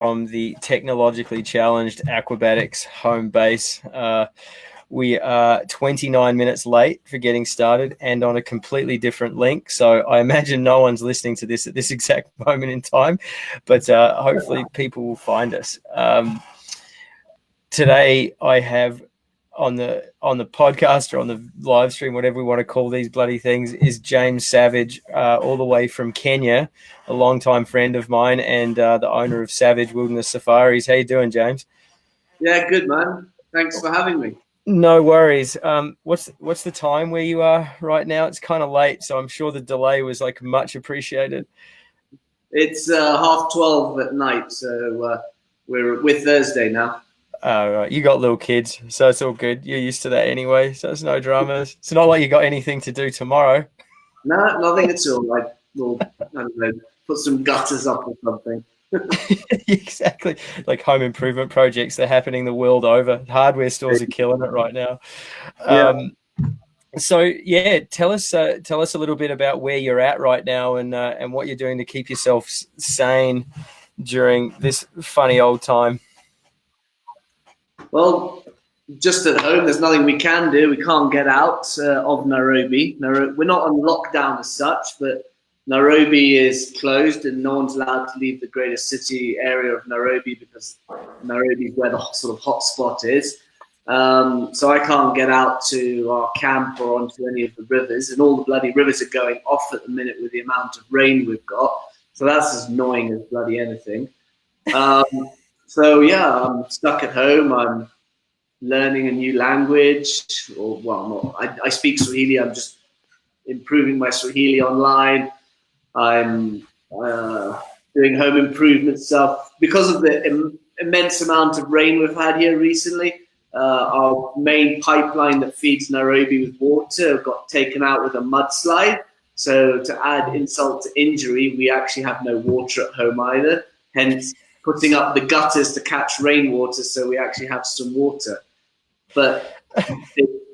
from the technologically challenged Aquabatics home base. We are 29 minutes late for getting started and on a completely different link. So I imagine no one's listening to this at this exact moment in time, but hopefully people will find us. Today I have on the podcast or on the live stream, whatever we want to call these bloody things, is James Savage, all the way from Kenya, a longtime friend of mine and the owner of Savage Wilderness Safaris. How you doing, James? Yeah, good, man. Thanks for having me. No worries. What's the time where you are right now? It's kind of late, so I'm sure the delay was like much appreciated. It's 12:30 at night, so we're Thursday now. Right. You got little kids, so it's all good. You're used to that anyway, so it's no dramas. It's not like you got anything to do tomorrow. No, nothing at all. Like, we'll, I don't know, put some gutters up or something. Exactly. Like home improvement projects, they're happening the world over. Hardware stores are killing it right now. So yeah, tell us a little bit about where you're at right now and what you're doing to keep yourself sane during this funny old time. Well, just at home, there's nothing we can do. We can't get out of Nairobi. We're not on lockdown as such, but Nairobi is closed and no one's allowed to leave the greater city area of Nairobi because Nairobi is where the sort of hot spot is. So I can't get out to our camp or onto any of the rivers, and all the bloody rivers are going off at the minute with the amount of rain we've got. So that's as annoying as bloody anything. So yeah, I'm stuck at home. I'm learning a new language, I speak Swahili. I'm just improving my Swahili online. I'm doing home improvement stuff because of the immense amount of rain we've had here recently. Our main pipeline that feeds Nairobi with water got taken out with a mudslide. So to add insult to injury, we actually have no water at home either. Hence, putting up the gutters to catch rainwater so we actually have some water. But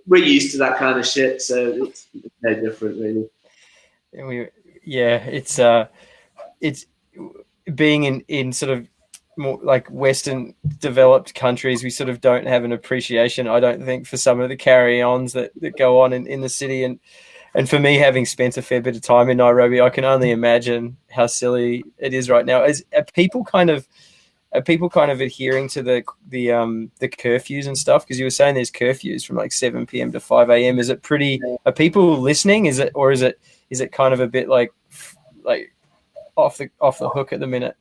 we're used to that kind of shit, so it's no different, really. It's being in sort of more like Western developed countries, we sort of don't have an appreciation, I don't think, for some of the carry-ons that go on in the city. And for me, having spent a fair bit of time in Nairobi, I can only imagine how silly it is right now. Are people kind of adhering to the curfews and stuff? Because you were saying there's curfews from like 7 p.m. to 5 a.m. Is it pretty? Are people listening? Is it kind of a bit like off the hook at the minute?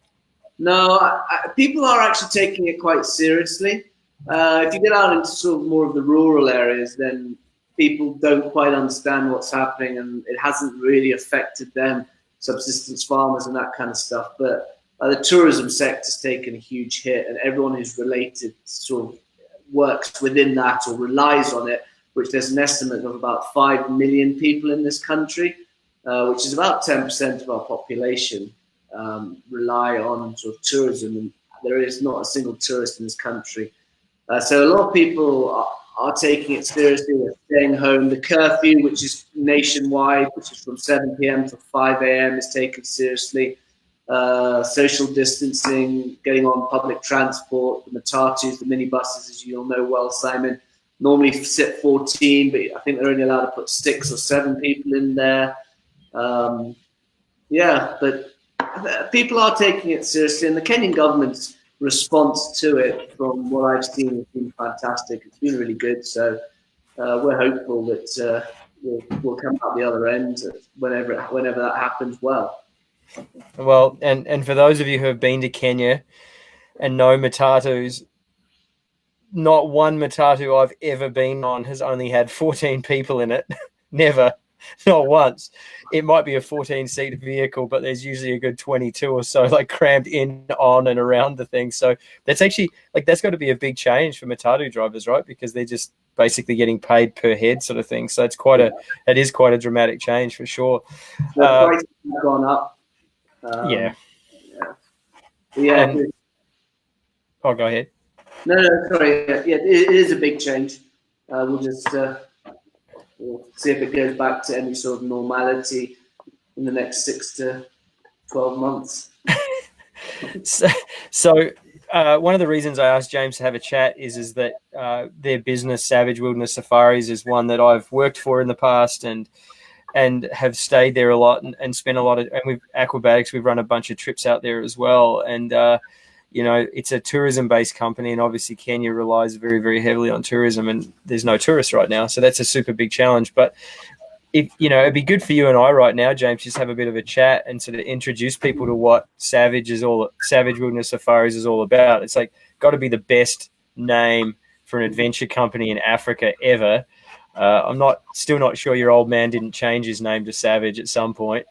No, people are actually taking it quite seriously. If you get out into sort of more of the rural areas, then people don't quite understand what's happening, and it hasn't really affected them, subsistence farmers and that kind of stuff. But the tourism sector's taken a huge hit, and everyone who's related sort of works within that or relies on it, which there's an estimate of about 5 million people in this country, which is about 10% of our population. Rely on sort of tourism, and there is not a single tourist in this country. So a lot of people are taking it seriously. They're staying home. The curfew, which is nationwide, which is from 7 p.m. to 5 a.m., is taken seriously. Social distancing, getting on public transport, the matatus, the minibuses, as you'll know well, Simon, normally sit 14, but I think they're only allowed to put 6 or 7 people in there. But people are taking it seriously, and the Kenyan government's response to it, from what I've seen, has been fantastic. It's been really good. So we're hopeful that we'll come out the other end whenever that happens. Well, and for those of you who have been to Kenya and know matatus, not one matatu I've ever been on has only had 14 people in it. Never. Not once. It might be a 14-seat vehicle, but there's usually a good 22 or so, like crammed in, on, and around the thing. So that's actually that's got to be a big change for matatu drivers, right? Because they're just basically getting paid per head, sort of thing. So it's it is quite a dramatic change for sure. The prices have gone up. Yeah. Oh, go ahead. No, sorry. Yeah, it is a big change. We'll just. We'll see if it goes back to any sort of normality in the next 6 to 12 months. So one of the reasons I asked James to have a chat is that their business, Savage Wilderness Safaris, is one that I've worked for in the past and have stayed there a lot and spent a lot of, and with Aquabatics, we've run a bunch of trips out there as well. And, it's a tourism-based company, and obviously Kenya relies very, very heavily on tourism, and there's no tourists right now. So that's a super big challenge. But it'd be good for you and I right now, James, just have a bit of a chat and sort of introduce people to what Savage Wilderness Safaris is all about. It's like got to be the best name for an adventure company in Africa ever. I'm still not sure your old man didn't change his name to Savage at some point,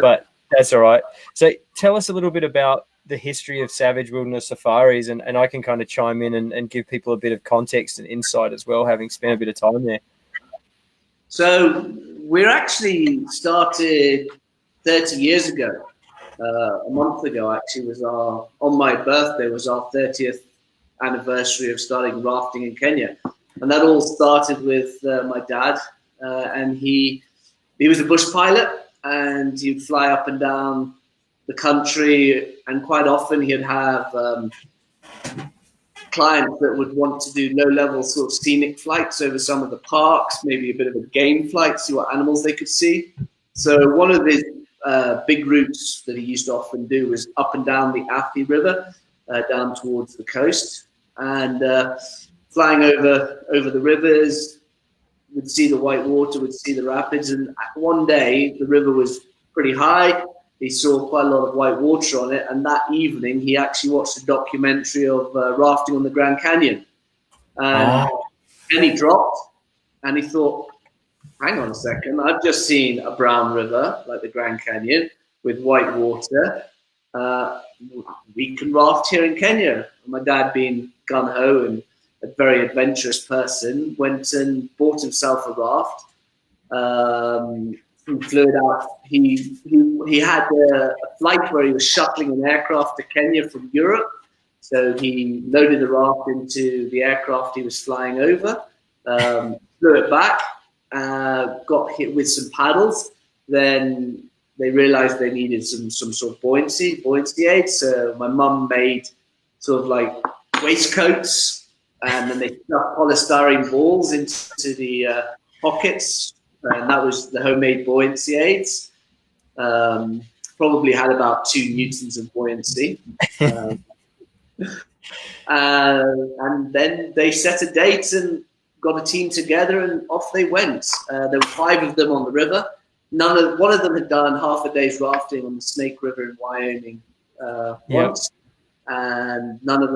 but that's all right. So tell us a little bit about the history of Savage Wilderness Safaris, and I can kind of chime in and give people a bit of context and insight as well, having spent a bit of time there. So we're actually started 30 years ago. A month ago, actually, on my birthday was our 30th anniversary of starting rafting in Kenya. And that all started with my dad, and he was a bush pilot, and he'd fly up and down the country, and quite often he'd have clients that would want to do low-level sort of scenic flights over some of the parks, maybe a bit of a game flight, see what animals they could see. So one of his big routes that he used to often do was up and down the Athi River, down towards the coast, and flying over the rivers, would see the Whitewater, would see the rapids. And one day the river was pretty high. He saw quite a lot of white water on it. And that evening he actually watched a documentary of rafting on the Grand Canyon. And then he dropped and he thought, hang on a second, I've just seen a brown river like the Grand Canyon with white water. We can raft here in Kenya. And my dad, being gung-ho and a very adventurous person, went and bought himself a raft. He flew it out. He had a flight where he was shuttling an aircraft to Kenya from Europe. So he loaded the raft into the aircraft he was flying over, flew it back, got hit with some paddles. Then they realized they needed some sort of buoyancy aids. So my mum made sort of like waistcoats, and then they stuffed polystyrene balls into the pockets, and that was the homemade buoyancy aids. Probably had about 2 newtons of buoyancy. And then they set a date and got a team together, and off they went. There were 5 of them on the river. One of them had done half a day's rafting on the Snake River in Wyoming once, and none of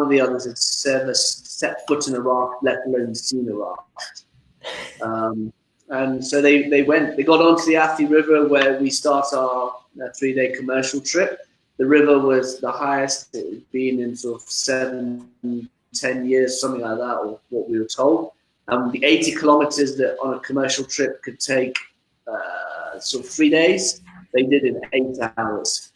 the others had ever set foot in a raft, let alone seen a raft. And so they got onto the Athi River, where we start our 3-day commercial trip. The river was the highest it had been in sort of 7-10 years, something like that, or what we were told. The 80 kilometers that on a commercial trip could take sort of 3 days, they did in 8 hours.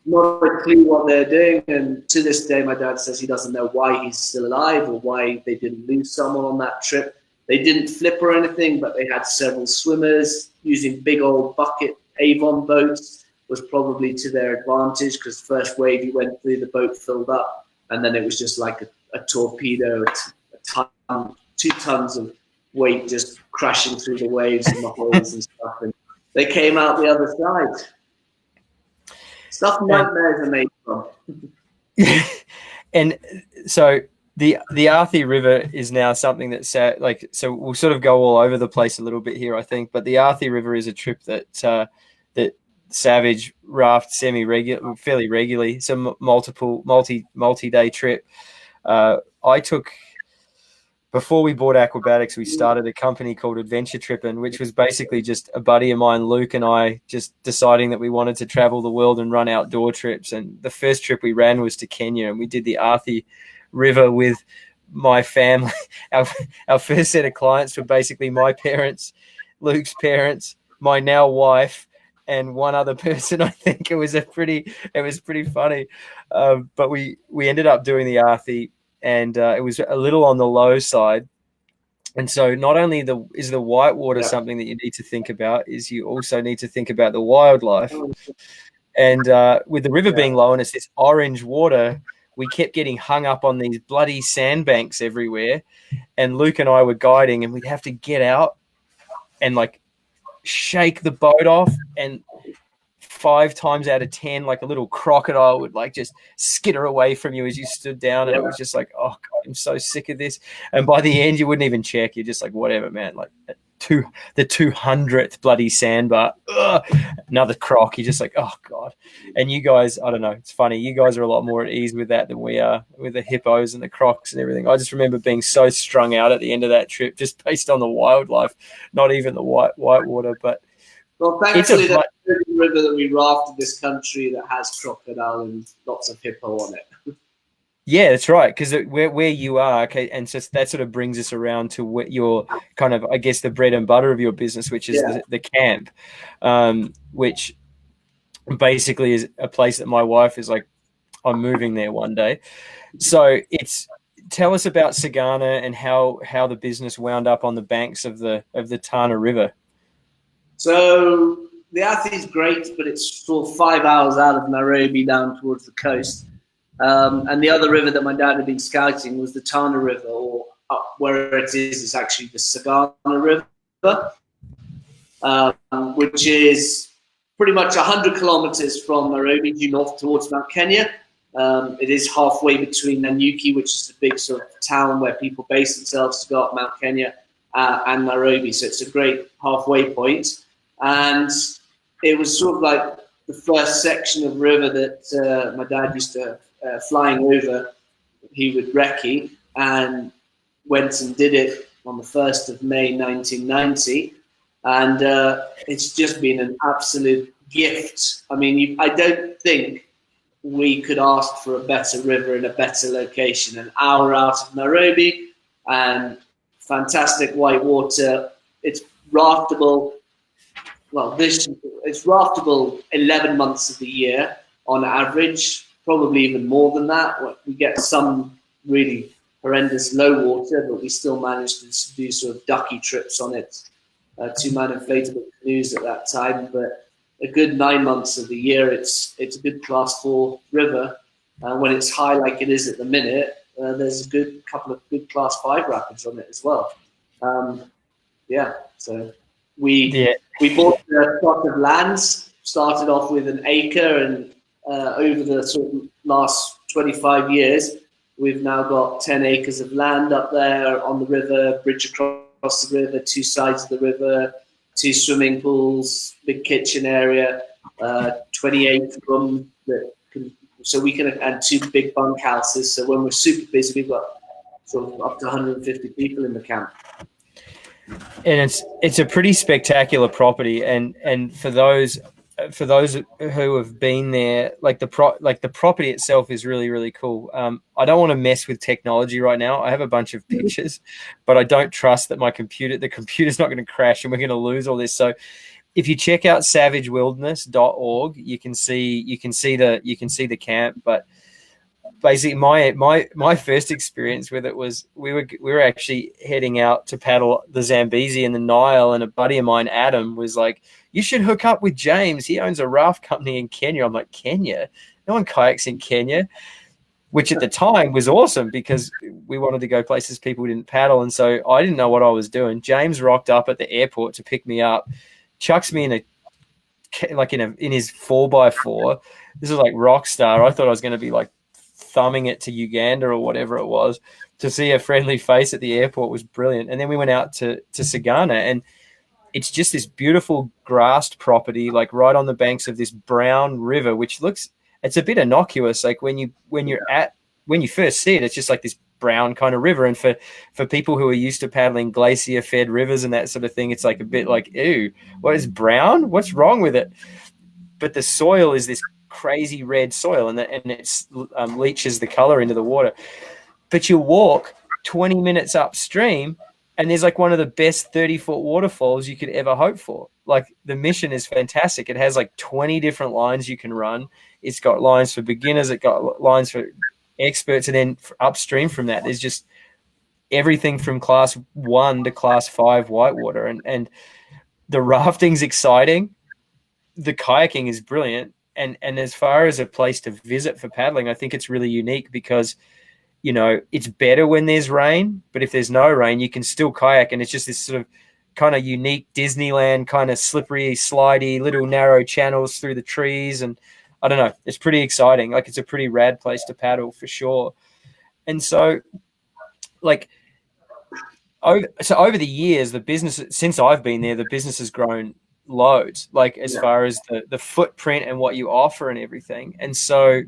Not a clue what they're doing, and to this day my dad says he doesn't know why he's still alive or why they didn't lose someone on that trip. They didn't flip or anything, but they had several swimmers using big old bucket Avon boats. Was probably to their advantage, because first wave you went through, the boat filled up, and then it was just like a torpedo, 2 tons of weight just crashing through the waves and the holes and stuff, and they came out the other side. Stuff nightmares are made from. And so the Athi River is now something that's so we'll sort of go all over the place a little bit here, I think. But the Athi River is a trip that Savage raft fairly regularly. It's a multi-day trip. I took, before we bought Aquabatics, we started a company called Adventure Trippin', which was basically just a buddy of mine, Luke, and I just deciding that we wanted to travel the world and run outdoor trips. And the first trip we ran was to Kenya, and we did the Athi River with my family. Our first set of clients were basically my parents, Luke's parents, my now wife, and one other person. I think it was pretty funny. But we ended up doing the Athi, and it was a little on the low side. And so not only is the whitewater something that you need to think about, is you also need to think about the wildlife. And with the river being low and it's this orange water, we kept getting hung up on these bloody sandbanks everywhere. And Luke and I were guiding, and we'd have to get out and like shake the boat off, and 5 times out of 10, like a little crocodile would like just skitter away from you as you stood down. And it was just like, oh God, I'm so sick of this. And by the end, you wouldn't even check. You're just like, whatever, man. Like the 200th bloody sandbar, another croc. You're just like, oh God. And you guys, I don't know, it's funny. You guys are a lot more at ease with that than we are with the hippos and the crocs and everything. I just remember being so strung out at the end of that trip, just based on the wildlife, not even the whitewater, but well, thankfully, there's a river that we raft in this country that has crocodile and lots of hippo on it. Yeah, that's right. Because where you are, okay, and so that sort of brings us around to what your kind of, I guess, the bread and butter of your business, which is the camp, which basically is a place that my wife is like, I'm moving there one day. So tell us about Sagana and how the business wound up on the banks of the Tana River. So the Athi is great, but it's sort of 5 hours out of Nairobi down towards the coast. And the other river that my dad had been scouting was the Tana River, or up where it is, it's actually the Sagana River, which is pretty much 100 kilometers from Nairobi due north towards Mount Kenya. It is halfway between Nanyuki, which is the big sort of town where people base themselves to go up Mount Kenya, and Nairobi. So it's a great halfway point. And it was sort of like the first section of river that my dad used to flying over. He would recce and went and did it on the 1st of May 1990. And it's just been an absolute gift. I mean, I don't think we could ask for a better river in a better location. An hour out of Nairobi and fantastic white water. It's raftable. Well, it's raftable 11 months of the year on average, probably even more than that. We get some really horrendous low water, but we still manage to do sort of ducky trips on it, 2-man inflatable canoes at that time. But a good 9 months of the year, it's a good class 4 river. When it's high like it is at the minute, there's a couple of good class 5 rapids on it as well. So we bought a plot of lands, started off with an acre, and over the sort of last 25 years, we've now got 10 acres of land up there on the river, bridge across the river, 2 sides of the river, 2 swimming pools, big kitchen area, 28 room so we can add 2 big bunk houses. So when we're super busy, we've got sort of up to 150 people in the camp. And it's a pretty spectacular property, and for those who have been there, like the property itself is really, really cool. I don't want to mess with technology right now. I have a bunch of pictures, but I don't trust that the computer's not going to crash and we're going to lose all this. So if you check out savagewilderness.org, you can see the camp. But basically, my first experience with it was we were actually heading out to paddle the Zambezi and the Nile, and a buddy of mine, Adam, was like, "You should hook up with James. He owns a raft company in Kenya." I'm like, "Kenya? No one kayaks in Kenya," which at the time was awesome because we wanted to go places people didn't paddle, and so I didn't know what I was doing. James rocked up at the airport to pick me up, chucks me in his 4x4. This was like rock star. I thought I was going to be like thumbing it to Uganda or whatever it was. To see a friendly face at the airport was brilliant. And then we went out to Sagana, and it's just this beautiful grassed property, like right on the banks of this brown river, which it's a bit innocuous. Like when you first see it, it's just like this brown kind of river. And for people who are used to paddling glacier fed rivers and that sort of thing, it's like a bit like, ew, what is brown? What's wrong with it? But the soil is this crazy red soil, and it leaches the color into the water. But you walk 20 minutes upstream, and there's like one of the best 30-foot waterfalls you could ever hope for. Like, the mission is fantastic. It has like 20 different lines you can run. It's got lines for beginners. It got lines for experts. And then upstream from that, there's just everything from class 1 to class 5 whitewater. And the rafting's exciting. The kayaking is brilliant. and as far as a place to visit for paddling, I think it's really unique because, it's better when there's rain, but if there's no rain, you can still kayak, and it's just this sort of kind of unique Disneyland kind of slippery, slidey, little narrow channels through the trees, and I don't know, it's pretty exciting. Like, it's a pretty rad place to paddle for sure. And so, like, over the years, the business, since I've been there, the business has grown loads, like as far as the footprint and what you offer and everything. And so,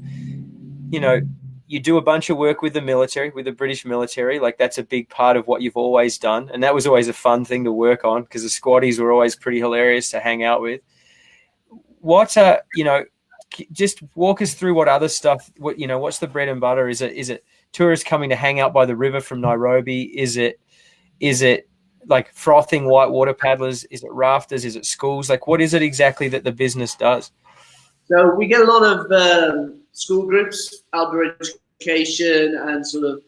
you do a bunch of work with the military, with the British military. Like, that's a big part of what you've always done. And that was always a fun thing to work on because the squatties were always pretty hilarious to hang out with. What, just walk us through what other stuff, what's the bread and butter? Is it tourists coming to hang out by the river from Nairobi? Is it like frothing whitewater paddlers? Is it rafters? Is it schools? Like, what is it exactly that the business does? So we get a lot of school groups, outdoor education, and sort of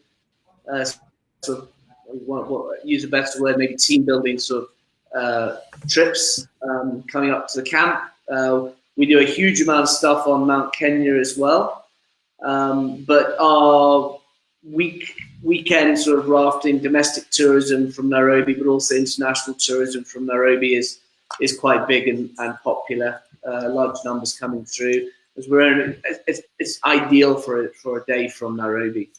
use a better word, maybe team building sort of trips coming up to the camp. We do a huge amount of stuff on Mount Kenya as well, but our weekend sort of rafting, domestic tourism from Nairobi, but also international tourism from Nairobi is quite big and popular. Large numbers coming through, as it's ideal for a day from Nairobi.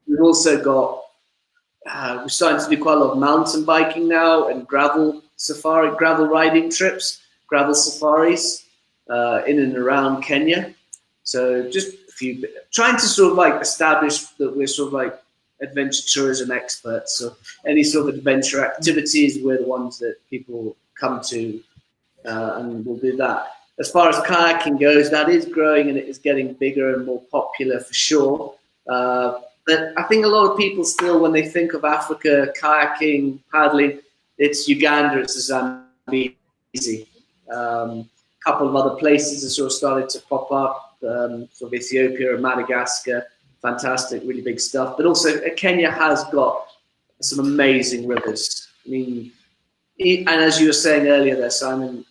We've also got we're starting to do quite a lot of mountain biking now and gravel riding trips, gravel safaris in and around Kenya. So just a few, trying to sort of like establish that we're sort of like adventure tourism experts. So any sort of adventure activities, we're the ones that people come to. And we'll do that. As far as kayaking goes, that is growing and it is getting bigger and more popular for sure. But I think a lot of people still, when they think of Africa, kayaking, paddling, it's Uganda, it's the Zambezi. A couple of other places have sort of started to pop up, sort of Ethiopia and Madagascar. Fantastic, really big stuff. But also Kenya has got some amazing rivers. I mean, and as you were saying earlier there, Simon,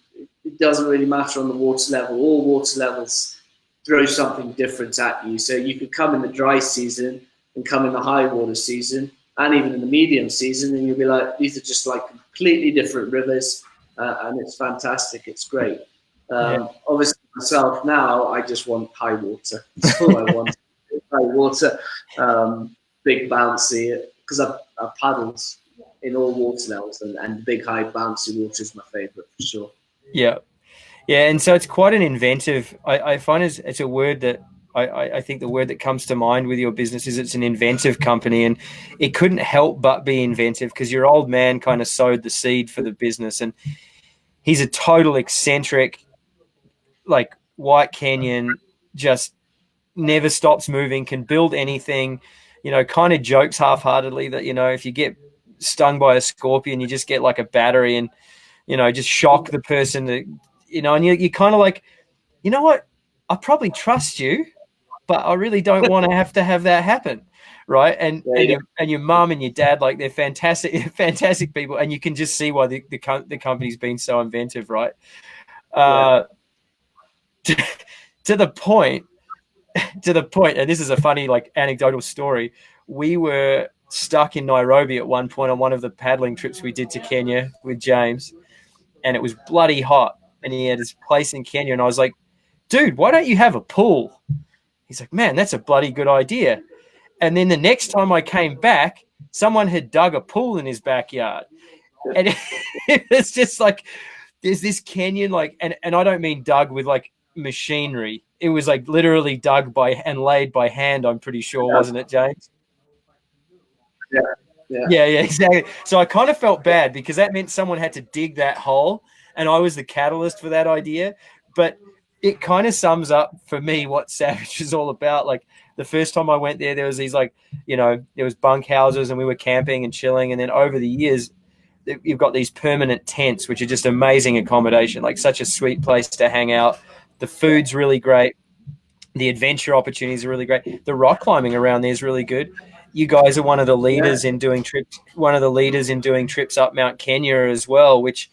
it doesn't really matter on the water level. All water levels throw something different at you. So you could come in the dry season and come in the high water season and even in the medium season, and you'll be like, these are just like completely different rivers, and it's fantastic. It's great. Obviously, myself now, I just want high water. That's all I want. High water, big bouncy, because I've paddled in all water levels, and big, high, bouncy water is my favorite for sure. Yeah. And so it's quite an inventive. I find it's a word that I think the word that comes to mind with your business is it's an inventive company, and it couldn't help but be inventive because your old man kind of sowed the seed for the business, and he's a total eccentric, like white Kenyan, just never stops moving, can build anything, kind of jokes half-heartedly that, if you get stung by a scorpion, you just get like a battery and, just shock the person that, and you kind of like, you know what, I probably trust you, but I really don't want to have that happen. Right. And your mum and your dad, like, they're fantastic people. And you can just see why the company's been so inventive. Right. To the point, and this is a funny, like, anecdotal story. We were stuck in Nairobi at one point on one of the paddling trips we did to Kenya with James, and it was bloody hot, and he had his place in Kenya, and I was like, dude, why don't you have a pool? He's like, man, that's a bloody good idea. And then the next time I came back, someone had dug a pool in his backyard, and it's just like, there's this Kenyan, like, and I don't mean dug with like machinery. It was like literally dug and laid by hand, I'm pretty sure, wasn't it, James? Yeah, exactly. So I kind of felt bad because that meant someone had to dig that hole, and I was the catalyst for that idea. But it kind of sums up for me what Savage is all about. Like, the first time I went there was these, like, there was bunk houses and we were camping and chilling. And then over the years, you've got these permanent tents, which are just amazing accommodation, like such a sweet place to hang out. The food's really great. The adventure opportunities are really great. The rock climbing around there is really good. You guys are one of the leaders in doing trips up Mount Kenya as well, which,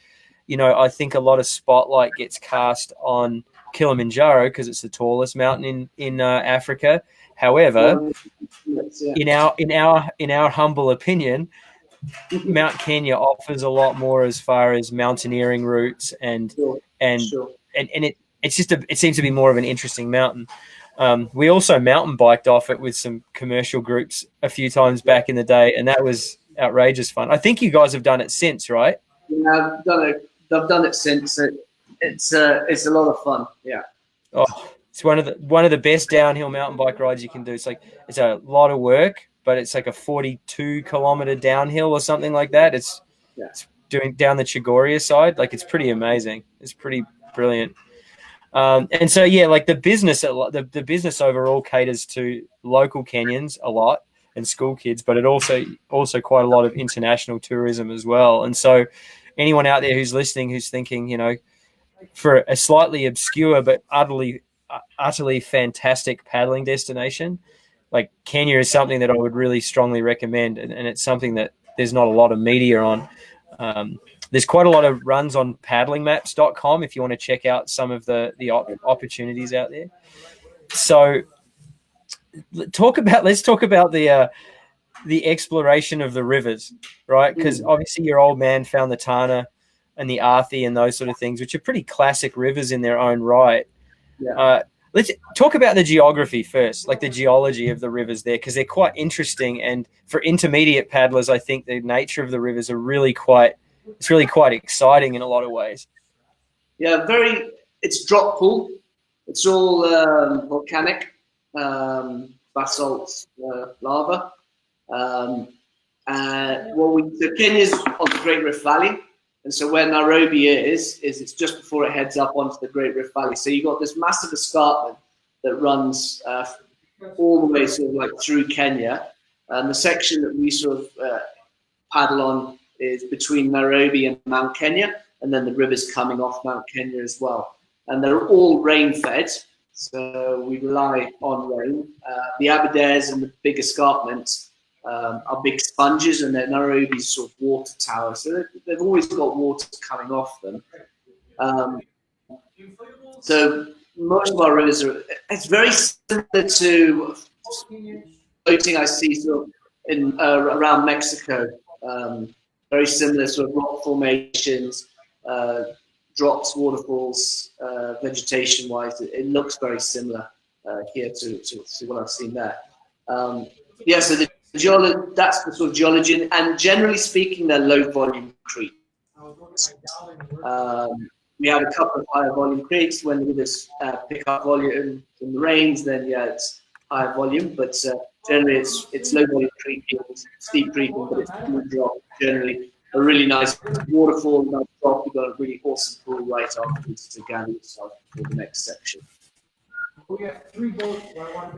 I think a lot of spotlight gets cast on Kilimanjaro because it's the tallest mountain in Africa. However, in our humble opinion, Mount Kenya offers a lot more as far as mountaineering routes and Sure, and sure. it seems to be more of an interesting mountain. We also mountain biked off it with some commercial groups a few times back in the day, and that was outrageous fun. I think you guys have done it since, right? Yeah, I've done it since. It's a lot of fun. Yeah. Oh, it's one of the best downhill mountain bike rides you can do. It's a lot of work, but it's like a 42-kilometer downhill or something like that. It's doing down the Chigoria side. Like, it's pretty amazing. It's pretty brilliant. And so, yeah, like the business overall caters to local Kenyans a lot and school kids, but it also quite a lot of international tourism as well. And so anyone out there who's listening, who's thinking, for a slightly obscure but utterly fantastic paddling destination, like Kenya is something that I would really strongly recommend, and it's something that there's not a lot of media on. There's quite a lot of runs on paddlingmaps.com if you want to check out some of the opportunities out there. So let's talk about the exploration of the rivers, right? Because obviously your old man found the Tana and the Athi and those sort of things, which are pretty classic rivers in their own right. Yeah. Let's talk about the geography first, like the geology of the rivers there, because they're quite interesting. And for intermediate paddlers, I think the nature of the rivers are really quite exciting in a lot of ways. Yeah, it's drop pool. It's all volcanic, basalt lava. So Kenya's on the Great Rift Valley. And so where Nairobi is it's just before it heads up onto the Great Rift Valley. So you've got this massive escarpment that runs all the way sort of like through Kenya. And the section that we sort of paddle on is between Nairobi and Mount Kenya, and then the rivers coming off Mount Kenya as well. And they're all rain-fed, so we rely on rain. The Aberdares and the big escarpments are big sponges, and they're Nairobi's sort of water tower. So they've always got water coming off them. So most of our rivers it's very similar to floating I see sort of in around Mexico. Very similar sort of rock formations, drops, waterfalls, vegetation-wise. It looks very similar here to what I've seen there. So that's the sort of geology, and generally speaking, they're low-volume creeks. We have a couple of higher volume creeks. When we just pick up volume from the rains, then it's higher volume. But generally, it's low volume creeking, steep creeking, but it's cool drop. Generally, a really nice waterfall, nice drop. We've got a really awesome pool right afterwards to Sagana for the next section.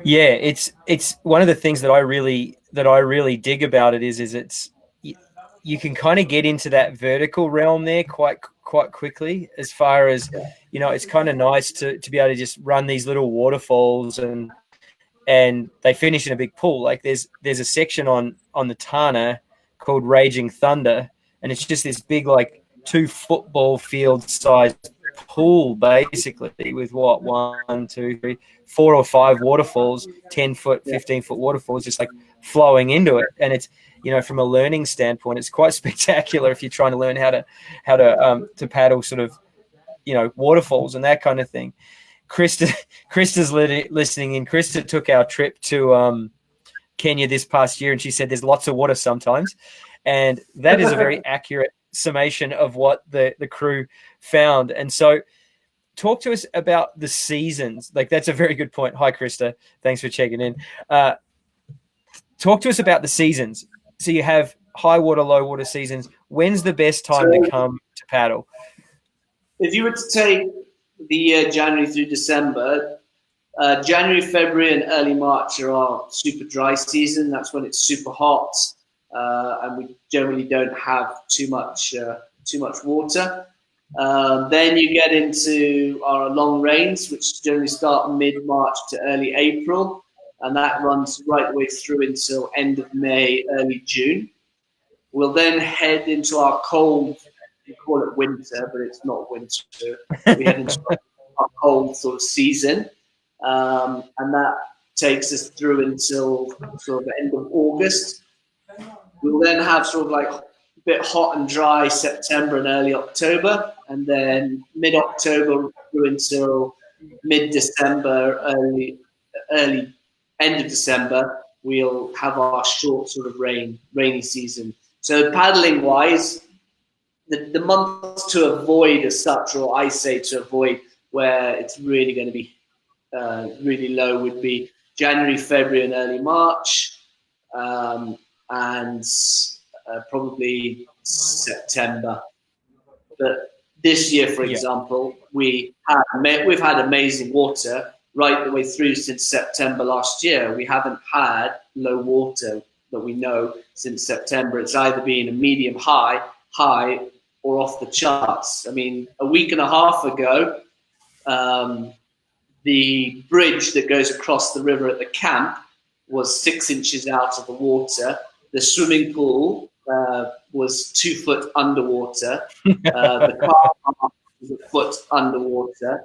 Yeah, it's one of the things that I really dig about it is it's you can kind of get into that vertical realm there quite quickly, as far as it's kind of nice to be able to just run these little waterfalls and they finish in a big pool. Like there's a section on the Tana called Raging Thunder, and it's just this big, like 2 football field sized pool, basically, with 1, 2, 3, 4 or 5 waterfalls, 10-foot, 15-foot waterfalls, just like flowing into it. And it's, from a learning standpoint, it's quite spectacular if you're trying to learn how to paddle sort of, waterfalls and that kind of thing. Krista's listening in. Krista took our trip to Kenya this past year, and she said there's lots of water sometimes, and that is a very accurate summation of what the crew found. And so talk to us about the seasons. Like, that's a very good point. Hi, Krista. Thanks for checking in. Talk to us about the seasons. So you have high water, low water seasons. When's the best time to come to paddle? If you were to take the year January through December, January, February, and early March are our super dry season. That's when it's super hot, and we generally don't have too much water. Then you get into our long rains, which generally start mid-March to early April, and that runs right the way through until end of May, early June. We'll then head into our cold, we call it winter, but it's not winter. We head into our cold sort of season, and that takes us through until sort of the end of August. We'll then have sort of like a bit hot and dry September and early October, and then mid-October through until mid-December, early end of December, we'll have our short sort of rainy season. So paddling wise, the months to avoid as such, or I say to avoid, where it's really going to be really low, would be January, February, and early March, and probably September. But this year, for example, we've had amazing water right the way through since September last year. We haven't had low water that we know since September. It's either been a medium high, or off the charts. I mean, a week and a half ago, the bridge that goes across the river at the camp was 6 inches out of the water. The swimming pool was 2 foot underwater. The car park was a foot underwater.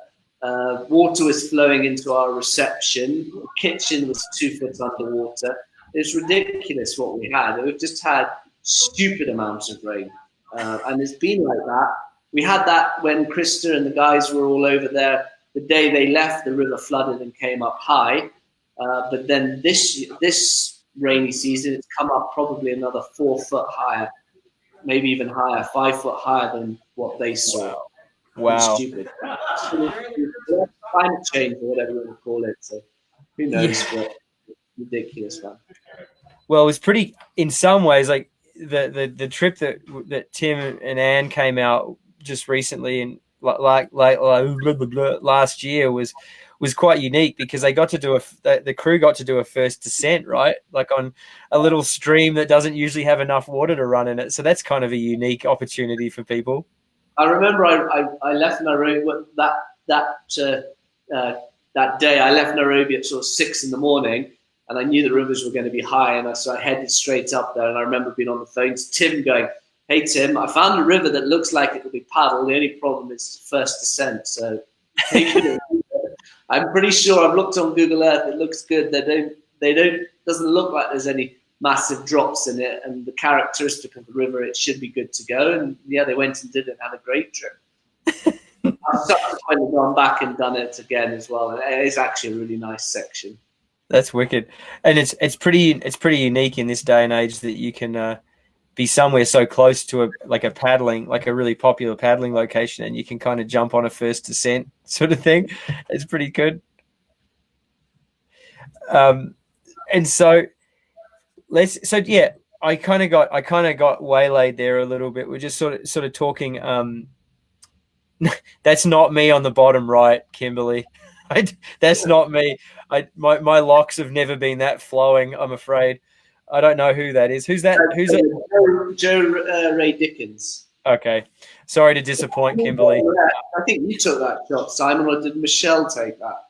Water was flowing into our reception. The kitchen was 2 foot underwater. It's ridiculous what we had. We've just had stupid amounts of rain. And it's been like that. We had that when Krista and the guys were all over there. The day they left, the river flooded and came up high. But then this rainy season, it's come up probably another 4 foot higher, maybe even higher, 5 foot higher than what they saw. Wow. It's stupid. Climate change or whatever you want to call it. So who knows what ridiculous, man. Well, it was pretty, in some ways, like the trip that Tim and Anne came out just recently and like last year was quite unique because they got to do the crew got to do a first descent, right? Like on a little stream that doesn't usually have enough water to run in it. So that's kind of a unique opportunity for people. I remember I left Nairobi that day. I left Nairobi at sort of 6 a.m, and I knew the rivers were going to be high, and so I headed straight up there. And I remember being on the phone to Tim, going, "Hey Tim, I found a river that looks like it will be paddled. The only problem is first descent. So take it." I'm pretty sure I've looked on Google Earth. It looks good. Doesn't look like there's any massive drops in it, and the characteristic of the river, it should be good to go. And yeah, they went and did it and had a great trip. I've subsequently gone back and done it again as well. And it is actually a really nice section. That's wicked, and it's pretty unique in this day and age that you can be somewhere so close to a really popular paddling location, and you can kind of jump on a first descent sort of thing. It's pretty good. And so I kind of got waylaid there a little bit. We're just sort of talking. That's not me on the bottom right, Kimberly. That's not me. My locks have never been that flowing, I'm afraid. I don't know who that is. Who's that? Who's it? Joe Ray Dickens. Okay. Sorry to disappoint, Kimberly. I think you took that shot, Simon, or did Michelle take that?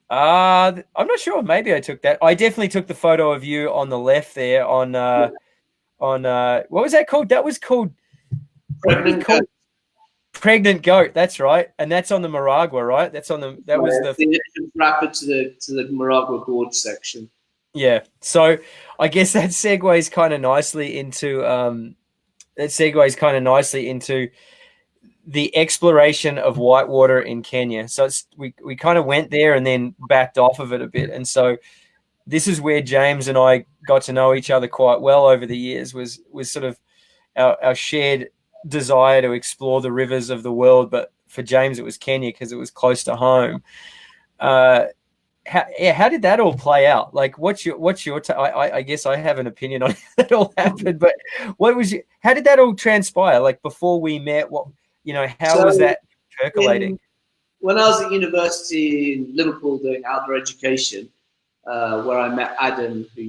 I'm not sure. Maybe I took that. I definitely took the photo of you on the left there on what was that called? That was called Pregnant Goat. That's right. And that's on the Maragua, right? That's on the was the rapid to the Maragua Gorge section. Yeah. So I guess that segues kind of nicely into the exploration of whitewater in Kenya. So we kind of went there and then backed off of it a bit. And so this is where James and I got to know each other quite well over the years, was sort of our shared desire to explore the rivers of the world. But for James, it was Kenya because it was close to home. How did that all play out? Like, what's your I guess I have an opinion on how that all happened, but how did that all transpire? Like before we met, how was that percolating? When I was at university in Liverpool doing outdoor education, where I met Adam, who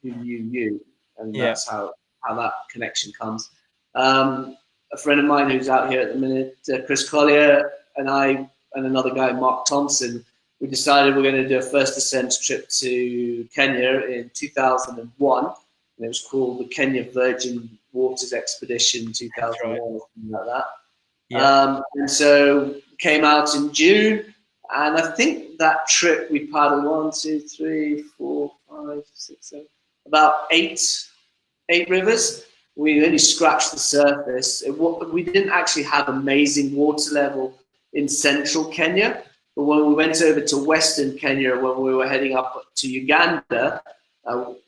knew you, and that's how that connection comes. A friend of mine who's out here at the minute, Chris Collier, and I, and another guy, Mark Thompson, we decided we're going to do a first descent trip to Kenya in 2001. And it was called the Kenya Virgin Waters Expedition 2001, or something like that. Yeah. And so came out in June. And I think that trip we paddled 1, 2, 3, 4, 5, 6, 7, about eight rivers. We only scratched the surface. We didn't actually have amazing water level in central Kenya, but when we went over to western Kenya, when we were heading up to Uganda,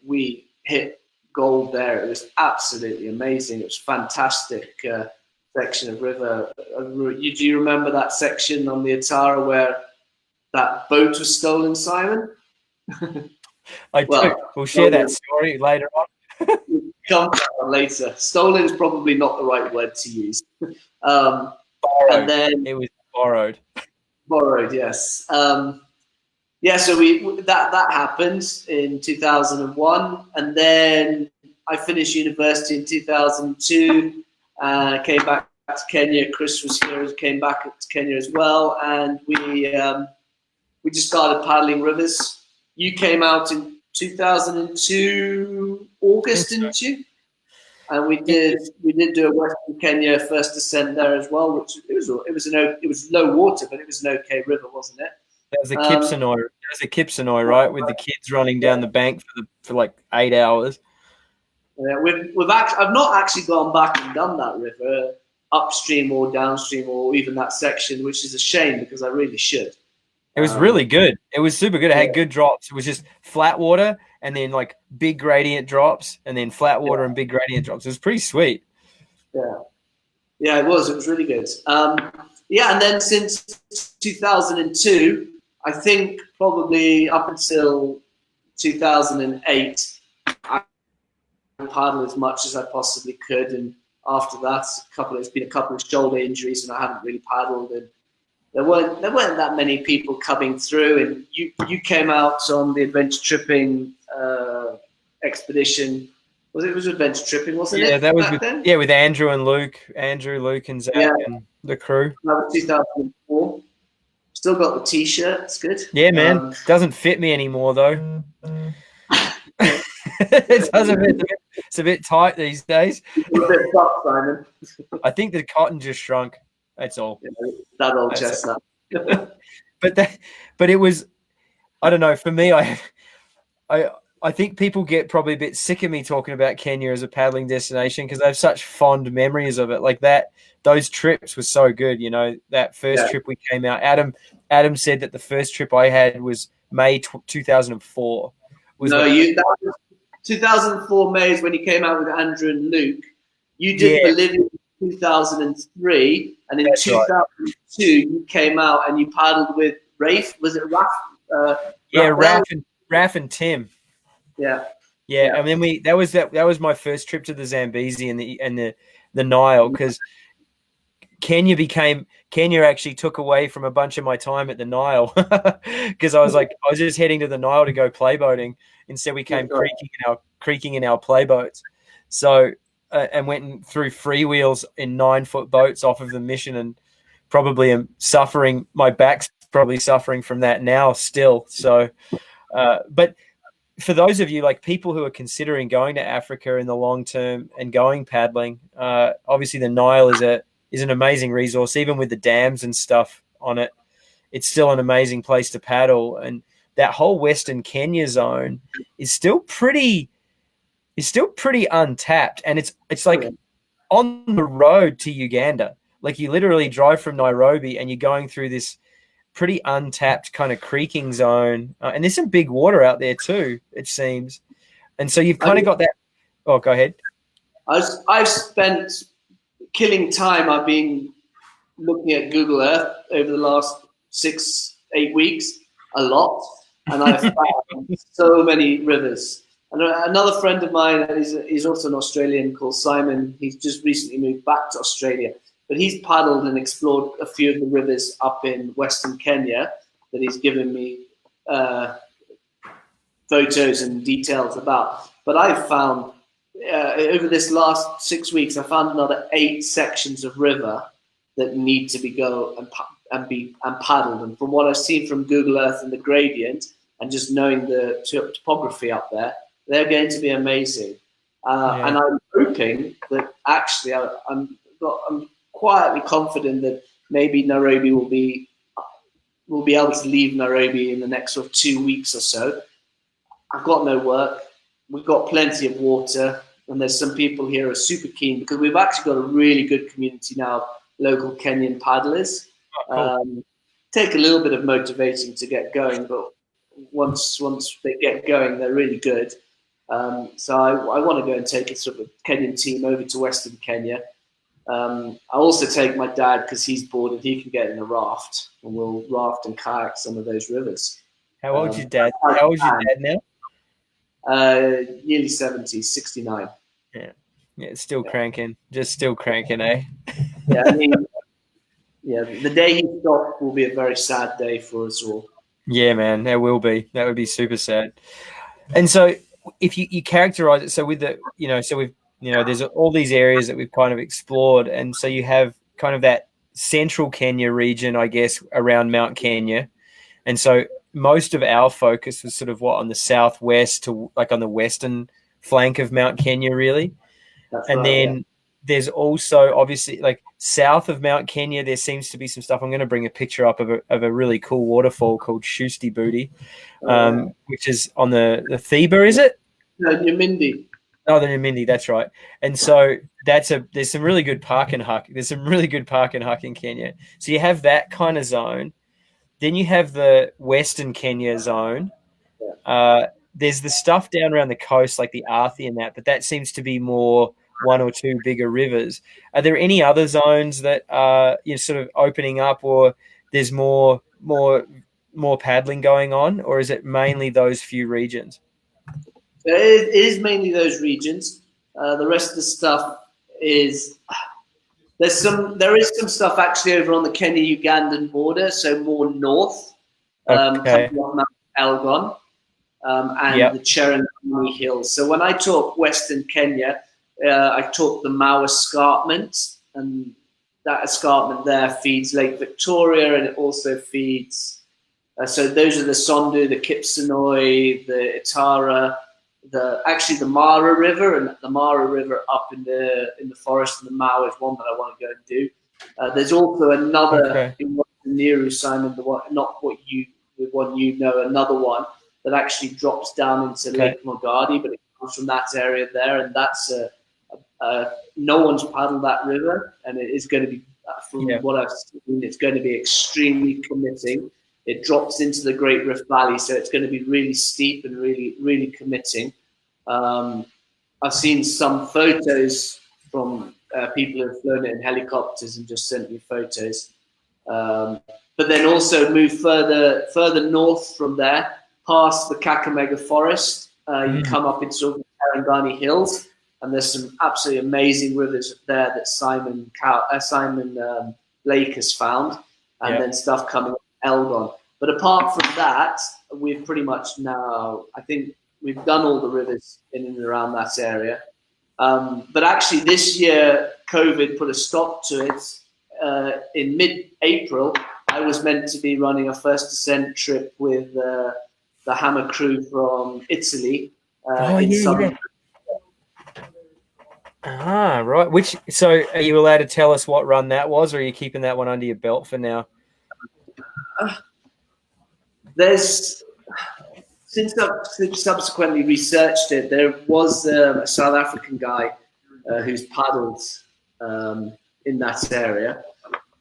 we hit gold there. It was absolutely amazing. It was fantastic section of river. Do you remember that section on the Atara where that boat was stolen, Simon? I do. We'll share that story later on. Come to that later. Stolen is probably not the right word to use. Borrowed. And then it was borrowed. Borrowed, yes. So that happened in 2001, and then I finished university in 2002. Came back to Kenya. Chris was here, came back to Kenya as well, and we just started paddling rivers. You came out in 2002 August, didn't you? And we did do a Western Kenya first descent there as well, which it was low water, but it was an okay river, wasn't it? That was a Kipsonoi, right, with the kids running down the bank for like 8 hours. Yeah, I've not actually gone back and done that river upstream or downstream or even that section, which is a shame because I really should. It was really good. It was super good. It had good drops. It was just flat water and then like big gradient drops and then flat water and big gradient drops. It was pretty sweet. Yeah, it was. It was really good. And then since 2002, I think probably up until 2008, I paddled as much as I possibly could. And after that, there's been a couple of shoulder injuries and I haven't really paddled. And there weren't that many people coming through, and you came out on the adventure tripping expedition. It was adventure tripping, wasn't it? Yeah, that was with Andrew and Luke, and Zach and the crew. That was 2004. Still got the T-shirt. It's good. Yeah, man. Doesn't fit me anymore though. It's a bit tight these days. It's a bit tough, Simon. I think the cotton just shrunk. That's all. Yeah, that old chestnut. But it was, I don't know. For me, I think people get probably a bit sick of me talking about Kenya as a paddling destination because I have such fond memories of it. Like those trips were so good. You know, that first trip we came out. Adam said that the first trip I had was May 2004. That was 2004 May is when you came out with Andrew and Luke. You did Bolivia in 2003, and in 2002 you came out and you paddled with Rafe. Was it Raf? Raf and Tim. Yeah. And then that was my first trip to the Zambezi and the Nile because Kenya actually took away from a bunch of my time at the Nile because I was just heading to the Nile to go playboating. Instead, we came creaking in our playboats. So and went through freewheels in 9-foot boats off of the mission, and probably am suffering. My back's probably suffering from that now still. So, but for those of you like people who are considering going to Africa in the long term and going paddling, obviously the Nile is an amazing resource, even with the dams and stuff on it. It's still an amazing place to paddle, and that whole Western Kenya zone is still pretty untapped, and it's like on the road to Uganda. Like you literally drive from Nairobi and you're going through this pretty untapped kind of creeking zone, and there's some big water out there too, it seems. And so you've kind of got that. Oh, go ahead. I've spent killing time. I've been looking at Google Earth over the last 6-8 weeks, a lot, and I've found so many rivers. And another friend of mine is also an Australian called Simon. He's just recently moved back to Australia, but he's paddled and explored a few of the rivers up in Western Kenya that he's given me photos and details about. But I've found over this last 6 weeks, I found another 8 sections of river that need to be paddled. And from what I've seen from Google Earth and the gradient, and just knowing the topography up there, they're going to be amazing. And I'm hoping that actually I'm quietly confident that maybe Nairobi will be we'll be able to leave Nairobi in the next sort of 2 weeks or so. I've got no work. We've got plenty of water, and there's some people here who are super keen because we've actually got a really good community now, local Kenyan paddlers. Oh, cool. Take a little bit of motivating to get going, but once they get going, they're really good. So I want to go and take a sort of Kenyan team over to Western Kenya. I also take my dad because he's bored and he can get in a raft, and we'll raft and kayak some of those rivers. How old's your dad? How old's your dad now? Nearly 70, 69. Yeah, it's still cranking, just still cranking, eh? Yeah, I mean, yeah, the day he stops will be a very sad day for us all. Yeah, man, there will be. That would be super sad. And so, if you characterize it, so with the, so we've, there's all these areas that we've kind of explored, and so you have kind of that central Kenya region, I guess, around Mount Kenya, and so most of our focus was sort of on the southwest to like on the western flank of Mount Kenya, really. That's And right, then there's also obviously like south of Mount Kenya, there seems to be some stuff. I'm going to bring a picture up of a really cool waterfall called Shusti Booty, which is on the Theba, is it? No, Nyamindi. Oh, the Namindi, that's right. And so there's some really good park and huck. There's some really good park and huck in Kenya. So you have that kind of zone. Then you have the Western Kenya zone. There's the stuff down around the coast, like the Athi and that, but that seems to be more one or two bigger rivers. Are there any other zones that are sort of opening up, or there's more paddling going on, or is it mainly those few regions? It is mainly those regions. The rest of the stuff is there is some stuff actually over on the Kenya-Ugandan border, so more north, Okay. coming up Mount Elgon and the Cherangani Hills. So when I talk Western Kenya, I talk the Mau Escarpment, and that escarpment there feeds Lake Victoria, and it also feeds. So those are the Sondu, the Kipsenoy, the Itara, the Mara River, and the Mara River up in the forest in the Mau is one that I want to go and do. There's also another in Niru, Simon, the one another one that actually drops down into Lake Mogadi, but it comes from that area there, and that's no one's paddled that river, and it is going to be, from what I've seen, it's going to be extremely committing. It drops into the Great Rift Valley, so it's going to be really steep and really, really committing. I've seen some photos from people who have flown it in helicopters and just sent me photos. But then also move further north from there, past the Kakamega Forest. You come up into sort of the Cherangani Hills, and there's some absolutely amazing rivers there that Simon Blake has found, and then stuff coming up Elgon. But apart from that, we've pretty much now, I think we've done all the rivers in and around that area. But actually this year, COVID put a stop to it. In mid-April, I was meant to be running a first descent trip with the Hammer crew from Italy in southern. Ah, right. So are you allowed to tell us what run that was, or are you keeping that one under your belt for now? Since I've subsequently researched it, there was a South African guy who's paddled in that area.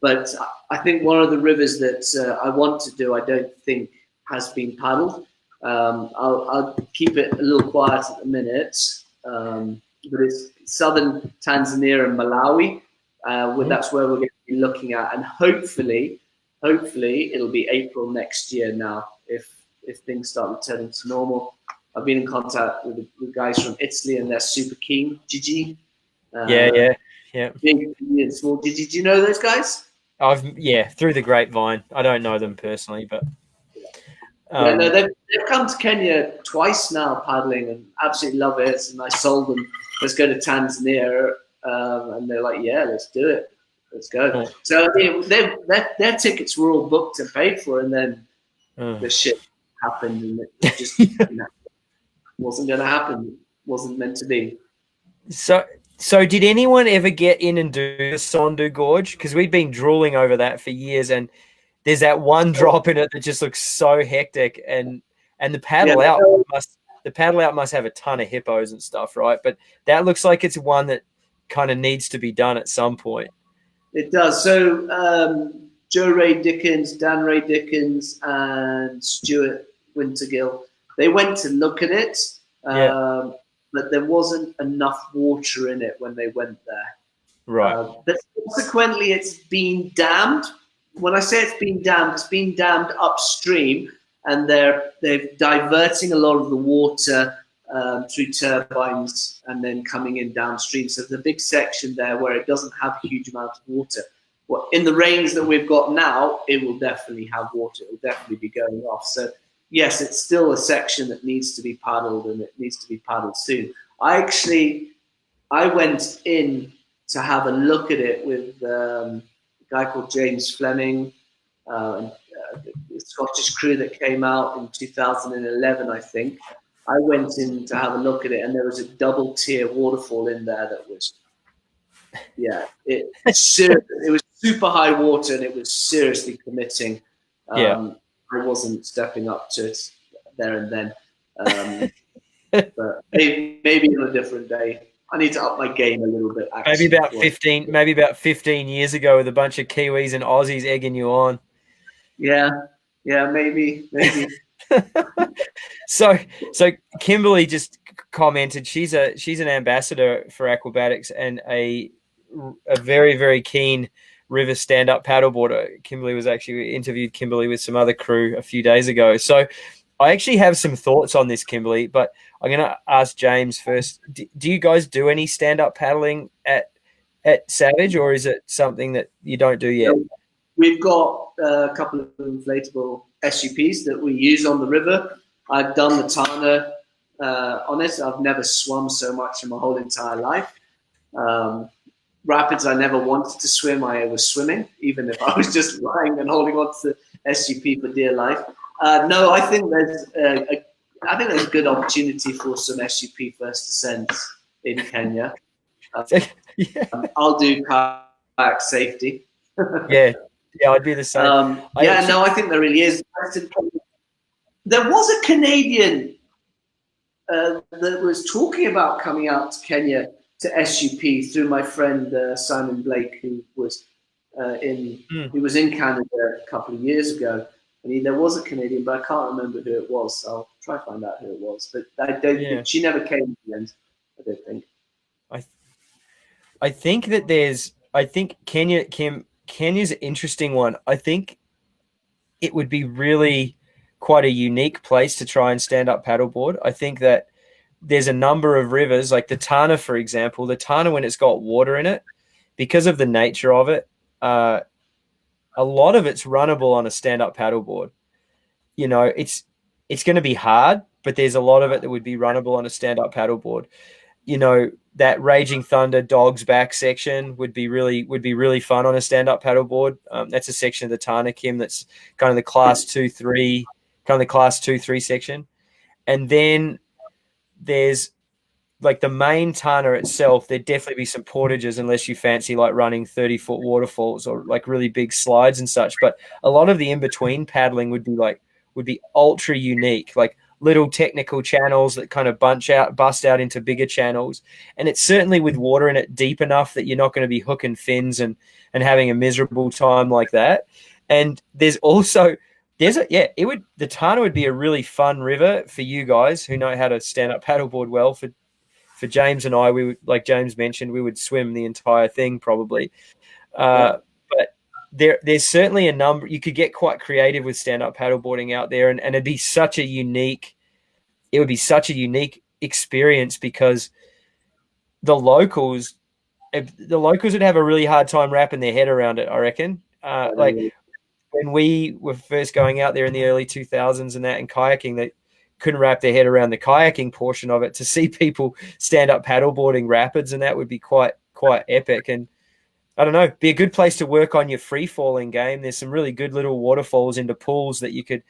But I think one of the rivers that I want to do, I don't think has been paddled. I'll keep it a little quiet at the minute. But it's southern Tanzania and Malawi. That's where we're going to be looking at. And hopefully it'll be April next year now if things start returning to normal. I've been in contact with the guys from Italy, and they're super keen. Gigi. Yeah. Big and small. Do you know those guys? Through the grapevine. I don't know them personally, but they've come to Kenya twice now paddling and absolutely love it. And I sold them, let's go to Tanzania, and they're like, yeah, let's do it. Let's go. Cool. So their tickets were all booked and paid for, and then the shit happened, and it just wasn't going to happen. Wasn't meant to be. So did anyone ever get in and do the Sandow Gorge? Because we'd been drooling over that for years, and there's that one drop in it that just looks so hectic, and the paddle Yeah. out must have a ton of hippos and stuff, right? But that looks like it's one that kind of needs to be done at some point. It does. So Joe Ray Dickens, Dan Ray Dickens, and Stuart Wintergill, they went to look at it, but there wasn't enough water in it when they went there. Right. But consequently, it's been dammed. When I say it's been dammed upstream, and they're diverting a lot of the water through turbines and then coming in downstream. So there's a big section there where it doesn't have a huge amount of water. Well, in the rains that we've got now, it will definitely have water. It will definitely be going off. So yes, it's still a section that needs to be paddled, and it needs to be paddled soon. I went in to have a look at it with a guy called James Fleming, the Scottish crew that came out in 2011, I think. I went in to have a look at it, and there was a double tier waterfall in there that was, it was super high water, and it was seriously committing. I wasn't stepping up to it there and then, but maybe on a different day. I need to up my game a little bit. Actually, maybe about 15 years ago, with a bunch of Kiwis and Aussies egging you on. Yeah, maybe. So Kimberly just commented she's an ambassador for aquabatics and a very, very keen river stand-up paddleboarder. Kimberly was actually interviewed Kimberly with some other crew a few days ago. So I actually have some thoughts on this, Kimberly, but I'm going to ask James first. Do you guys do any stand-up paddling at Savage, or is it something that you don't do yet? We've got a couple of inflatable SUPs that we use on the river. I've done the Tana on it. I've never swum so much in my whole entire life. Rapids, I never wanted to swim. I was swimming, even if I was just lying and holding on to the SUP for dear life. No, I think there's a good opportunity for some SUP first descents in Kenya. I'll do kayak safety. Yeah, I'd be the same. I think there really is. There was a Canadian that was talking about coming out to Kenya to SUP through my friend Simon Blake, who was in Canada a couple of years ago. There was a Canadian, but I can't remember who it was. So I'll try to find out who it was. But I don't think she never came in the end. I don't think. I think that Kenya's an interesting one. I think it would be really quite a unique place to try and stand up paddleboard. I think that there's a number of rivers, like the Tana, for example. The Tana, when it's got water in it, because of the nature of it, a lot of it's runnable on a stand-up paddleboard. It's going to be hard, but there's a lot of it that would be runnable on a stand-up paddleboard. That Raging Thunder Dog's Back section would be really fun on a stand-up paddleboard. That's a section of the Tana, Kim, that's kind of the class 2-3, section. And then there's like the main Tana itself. There'd definitely be some portages unless you fancy like running 30-foot waterfalls or like really big slides and such. But a lot of the in-between paddling would be ultra unique, like little technical channels that kind of bust out into bigger channels. And it's certainly with water in it deep enough that you're not going to be hooking fins and having a miserable time like that. And there's also, the Tana would be a really fun river for you guys who know how to stand up paddleboard well. For James and I, we would, like James mentioned, we would swim the entire thing probably. But there's certainly a number. You could get quite creative with stand-up paddleboarding out there, and it'd be such a unique experience because the locals would have a really hard time wrapping their head around it, I reckon. Like when we were first going out there in the early 2000s and that in kayaking, they couldn't wrap their head around the kayaking portion of it. To see people stand up paddleboarding rapids, and that would be quite epic. And I don't know, be a good place to work on your free falling game. There's some really good little waterfalls into pools that you could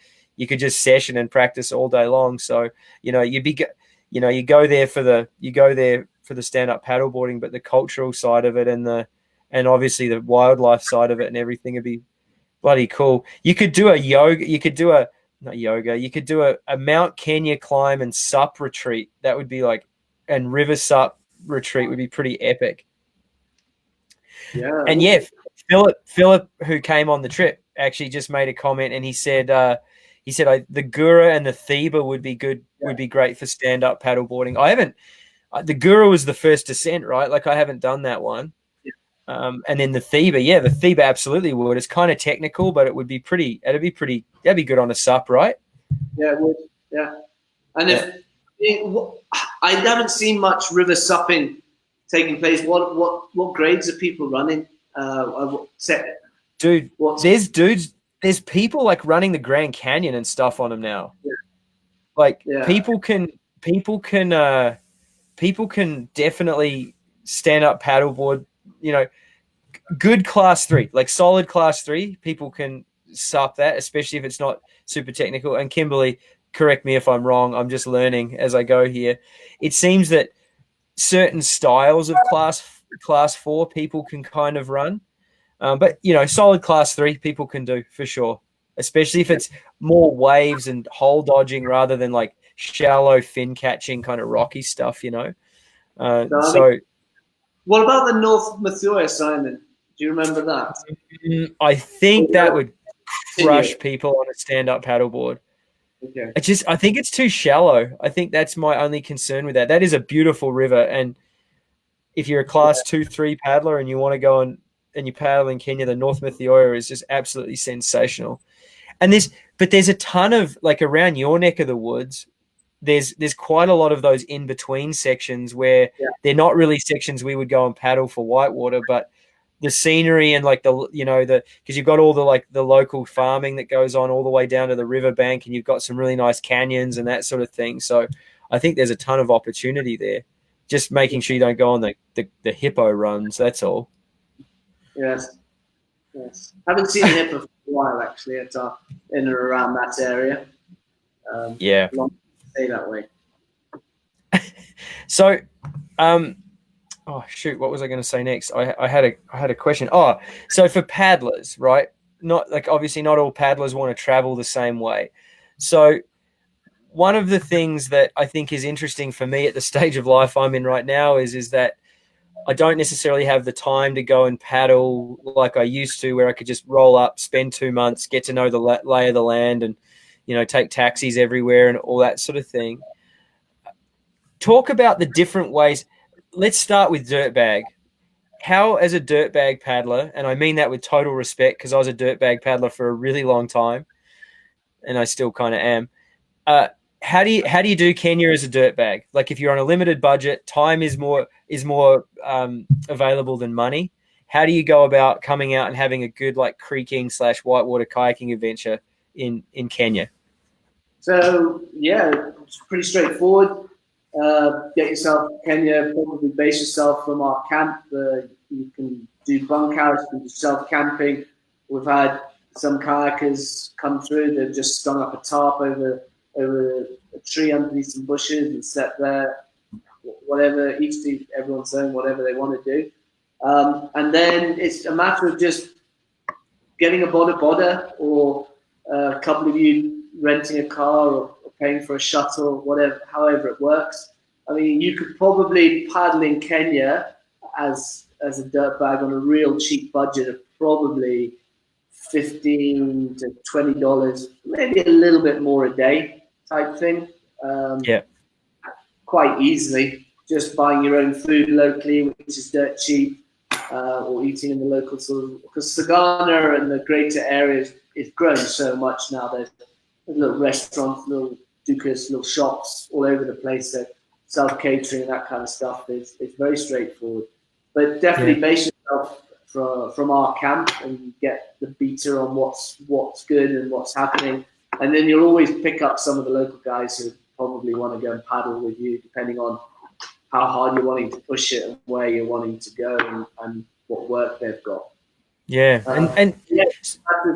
just session and practice all day long. So, you go there for the stand up paddleboarding, but the cultural side of it and obviously the wildlife side of it and everything would be Bloody cool. You could do a yoga. You could do a not yoga. You could do a Mount Kenya climb and sup retreat. That would be like, and river sup retreat would be pretty epic. Yeah. And yeah, Philip, who came on the trip, actually just made a comment, and he said the Gura and the Theba would be good, would be great for stand up paddleboarding. I haven't. The Gura was the first descent, right? Like I haven't done that one. And then the Theba, yeah, the Theba absolutely would. It's kind of technical, but it would be pretty. That'd be good on a sup, right? Yeah, it would. Yeah, and I haven't seen much river supping taking place. What grades are people running? Dude, there's people like running the Grand Canyon and stuff on them now. Yeah. Like people can definitely stand up paddleboard. You know, good class 3, like solid class 3. People can sup that, especially if it's not super technical. And Kimberly, correct me if I'm wrong. I'm just learning as I go here. It seems that certain styles of class 4 people can kind of run. But, you know, solid class 3 people can do for sure, especially if it's more waves and hole dodging rather than like shallow fin catching kind of rocky stuff, you know. What about the North Mathuya, Simon? Do you remember that? I think that would crush people on a stand-up paddleboard. Okay. I think it's too shallow. I think that's my only concern with that. That is a beautiful river, and if you're a class 2-3 paddler and you want to go and you paddle in Kenya, the North Mathuya is just absolutely sensational. And there's a ton of, like, around your neck of the woods, there's quite a lot of those in between sections where they're not really sections we would go and paddle for whitewater, but the scenery and like because you've got all the local farming that goes on all the way down to the riverbank, and you've got some really nice canyons and that sort of thing. So I think there's a ton of opportunity there. Just making sure you don't go on the hippo runs. That's all. Yes. Haven't seen a hippo for a while actually. It's in and around that area. Long to stay that way. So, oh shoot, what was I going to say next? I had a question. Oh, so for paddlers, right? Not like, obviously not all paddlers want to travel the same way. So one of the things that I think is interesting for me at the stage of life I'm in right now is that I don't necessarily have the time to go and paddle like I used to, where I could just roll up, spend 2 months, get to know the lay of the land, and, you know, take taxis everywhere and all that sort of thing. Talk about the different ways. Let's start with dirtbag. How, as a dirtbag paddler, and I mean that with total respect because I was a dirtbag paddler for a really long time, and I still kind of am. How do you do Kenya as a dirtbag? Like, if you're on a limited budget, time is more available than money. How do you go about coming out and having a good, like, creeking / whitewater kayaking adventure in Kenya? So it's pretty straightforward. Get yourself Kenya, probably base yourself from our camp. You can do bunkhouse, you can do self-camping. We've had some kayakers come through. They've just strung up a tarp over a tree underneath some bushes and slept there. Whatever, everyone's saying whatever they want to do. And then it's a matter of just getting a boda or a couple of you renting a car or paying for a shuttle, whatever, however it works. I mean, you could probably paddle in Kenya as a dirtbag on a real cheap budget of probably $15 to $20, maybe a little bit more a day type thing. Quite easily, just buying your own food locally, which is dirt cheap, or eating in the local sort of, because Sagana and the greater areas is grown so much now. There's little restaurants, little dukas, little shops all over the place. So self-catering and that kind of stuff it's very straightforward. But definitely base yourself from our camp and get the beta on what's good and what's happening. And then you'll always pick up some of the local guys who probably want to go and paddle with you, depending on how hard you're wanting to push it and where you're wanting to go and what work they've got. And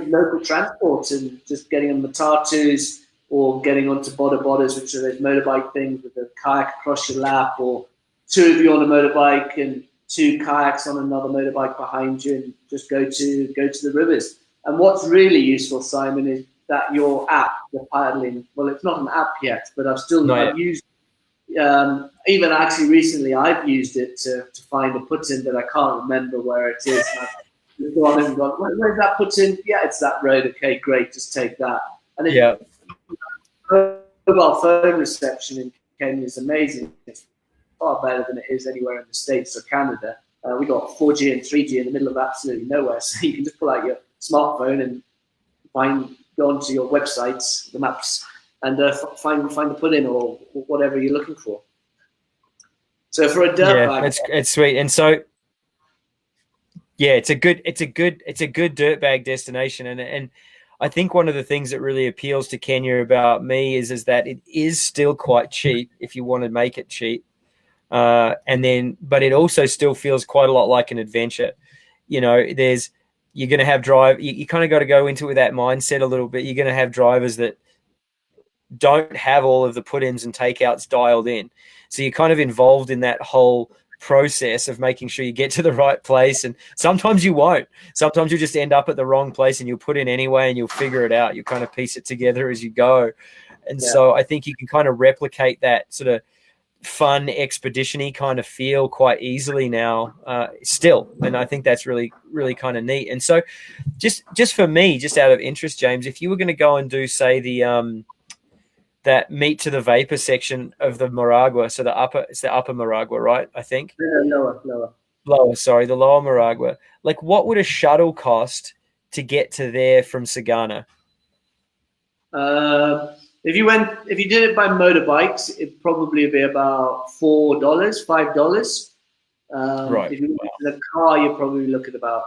local transport and just getting on matatus or getting onto bodas, which are those motorbike things with a kayak across your lap, or two of you on a motorbike and two kayaks on another motorbike behind you, and just go to the rivers. And what's really useful, Simon, is that your app, the paddling. Well, it's not an app yet, but I've used. Even actually recently, I've used it to find a put-in that I can't remember where it is. And I've gone and gone, where's that put-in? Yeah, it's that road. Okay, great, just take that. And mobile phone reception in Kenya is amazing. It's far better than it is anywhere in the States or Canada. We got 4G and 3G in the middle of absolutely nowhere, so you can just pull out your smartphone and go onto your websites, the maps, and find the put-in or whatever you're looking for. So for a dirt bag, it's sweet, and so it's a good dirt bag destination, and I think one of the things that really appeals to Kenya about me is that it is still quite cheap if you want to make it cheap, but it also still feels quite a lot like an adventure. You're going to have you kind of got to go into it with that mindset a little bit. You're going to have drivers that don't have all of the put-ins and takeouts dialed in. So you're kind of involved in that whole process of making sure you get to the right place. And sometimes you won't. Sometimes you'll just end up at the wrong place and you'll put in anyway and you'll figure it out. You kind of piece it together as you go. And so I think you can kind of replicate that sort of fun expedition-y kind of feel quite easily now still. And I think that's really, really kind of neat. And so just for me, just out of interest, James, if you were going to go and do, say, the that meet to the vapor section of the Maragua, so it's the upper Maragua, right? I think. Lower. Sorry, the lower Maragua. Like, what would a shuttle cost to get to there from Sagana? If you did it by motorbikes, it'd probably be about $4, $5. Right. If you went in the car, you'd probably look at about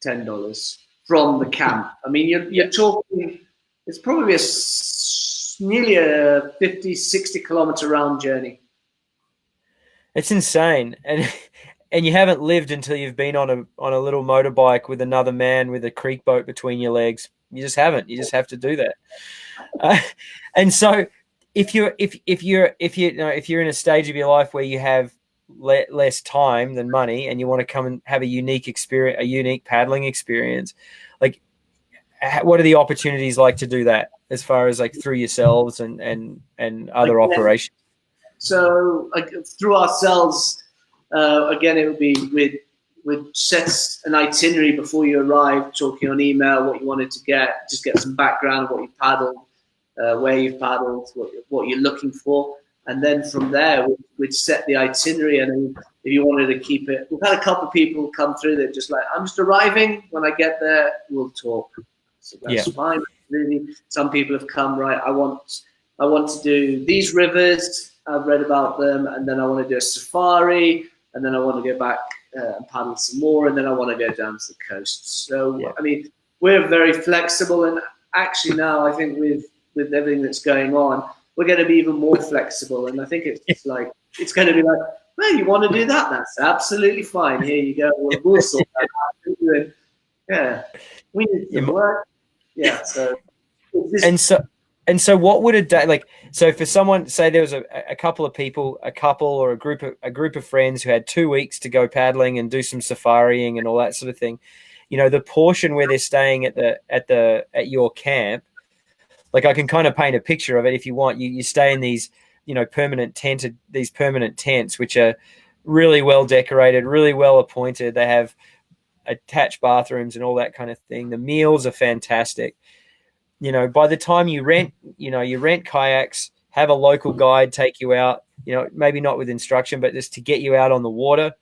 $10 from the camp. I mean, you're talking. It's probably nearly a 50, 60 kilometer round journey. It's insane. And you haven't lived until you've been on a little motorbike with another man with a creek boat between your legs. You just haven't. You just have to do that. And so if you're in a stage of your life where you have less time than money and you want to come and have a unique paddling experience, like, what are the opportunities like to do that, as far as like through yourselves and other operations? So through ourselves, again, it would be we'd set an itinerary before you arrive, talking on email what you wanted to get, just get some background of what you paddled, where you've paddled, what you're looking for. And then from there, we'd set the itinerary. And then if you wanted to keep it, we've had a couple of people come through that just like, I'm just arriving. When I get there, we'll talk. So that's fine. Really, some people have come, right, I want to do these rivers. I've read about them. And then I want to do a safari. And then I want to go back and paddle some more. And then I want to go down to the coast. So, I mean, we're very flexible. And actually now I think with everything that's going on, we're going to be even more flexible. And I think it's going to be like, well, you want to do that? That's absolutely fine. Here you go. We'll sort that out. We need some work. Yeah. So. And so what would a day like? So for someone, say there was a couple of people, a couple or a group of friends who had 2 weeks to go paddling and do some safaring and all that sort of thing. The portion where they're staying at your camp, like, I can kind of paint a picture of it if you want. You stay in these, permanent tents, which are really well decorated, really well appointed. They have attached bathrooms and all that kind of thing. The meals are fantastic. By the time you rent kayaks, have a local guide take you out, maybe not with instruction, but just to get you out on the water.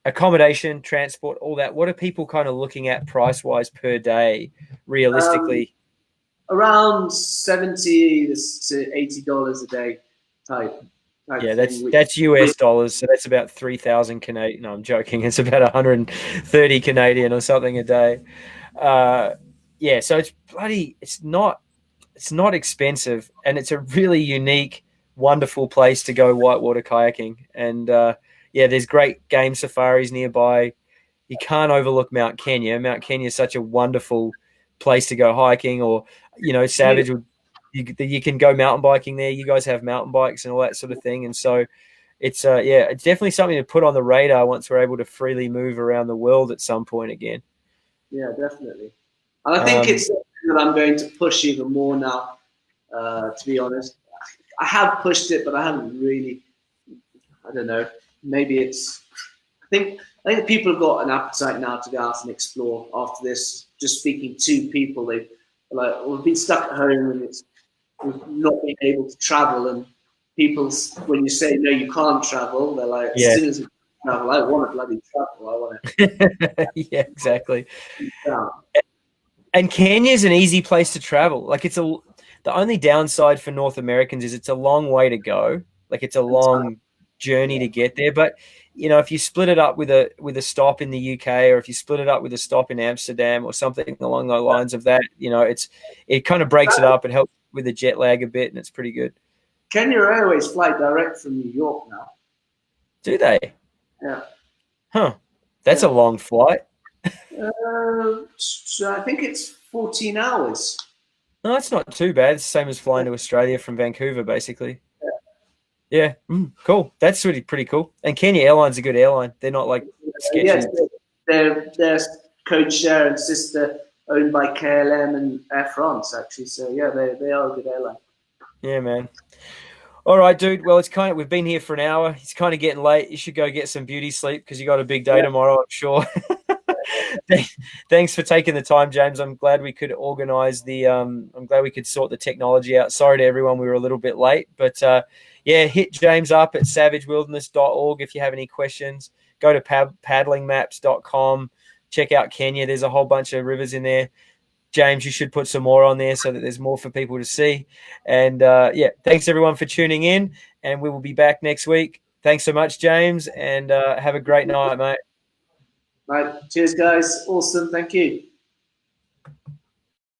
Accommodation, transport, all that. What are people kind of looking at price-wise per day, realistically? Around $70 to $80 a day type. Yeah, that's US dollars, so that's about 3,000 Canadian. No, I'm joking. It's about 130 Canadian or something a day. So it's not expensive, and it's a really unique, wonderful place to go whitewater kayaking. And there's great game safaris nearby. You can't overlook Mount Kenya. Mount Kenya is such a wonderful place to go hiking, or Savage would. You can go mountain biking there. You guys have mountain bikes and all that sort of thing, and so it's definitely something to put on the radar once we're able to freely move around the world at some point again. Yeah, definitely. And I think it's something that I'm going to push even more now. To be honest, I have pushed it, but I haven't really. I don't know. Maybe it's. I think people have got an appetite now to go out and explore after this. Just speaking to people, they're like, well, we've been stuck at home and we've not been able to travel. And people, when you say no, you can't travel, they're like, as Yeah. soon as you travel, I want to bloody travel. I want Yeah, exactly. to. And Kenya's an easy place to travel. Like the only downside for North Americans is it's a long way to go. Like it's a long journey to get there. But if you split it up with a stop in the UK, or if you split it up with a stop in Amsterdam or something along the lines of that, it kind of breaks it up. It helps with the jet lag a bit, and it's pretty good. Kenya Airways fly direct from New York now. Do they? Yeah. Huh. That's Yeah. a long flight. So I think it's 14 hours. No, that's not too bad. It's the same as flying to Australia from Vancouver, basically. Yeah, cool. That's really pretty cool. And Kenya Airlines a good airline. They're not like sketchy. Yes, they're code share and sister owned by KLM and Air France, actually. So yeah, they are a good airline. Yeah, man. All right, dude. Well, we've been here for an hour. It's kind of getting late. You should go get some beauty sleep because you got a big day tomorrow, I'm sure. Thanks for taking the time, James. I'm glad we could organize I'm glad we could sort the technology out. Sorry to everyone, we were a little bit late, but yeah, hit James up at savagewilderness.org if you have any questions. Go to paddlingmaps.com. Check out Kenya. There's a whole bunch of rivers in there. James, you should put some more on there so that there's more for people to see. And yeah, thanks everyone for tuning in, and we will be back next week. Thanks so much, James, and have a great night, mate. Right. Cheers, guys. Awesome. Thank you.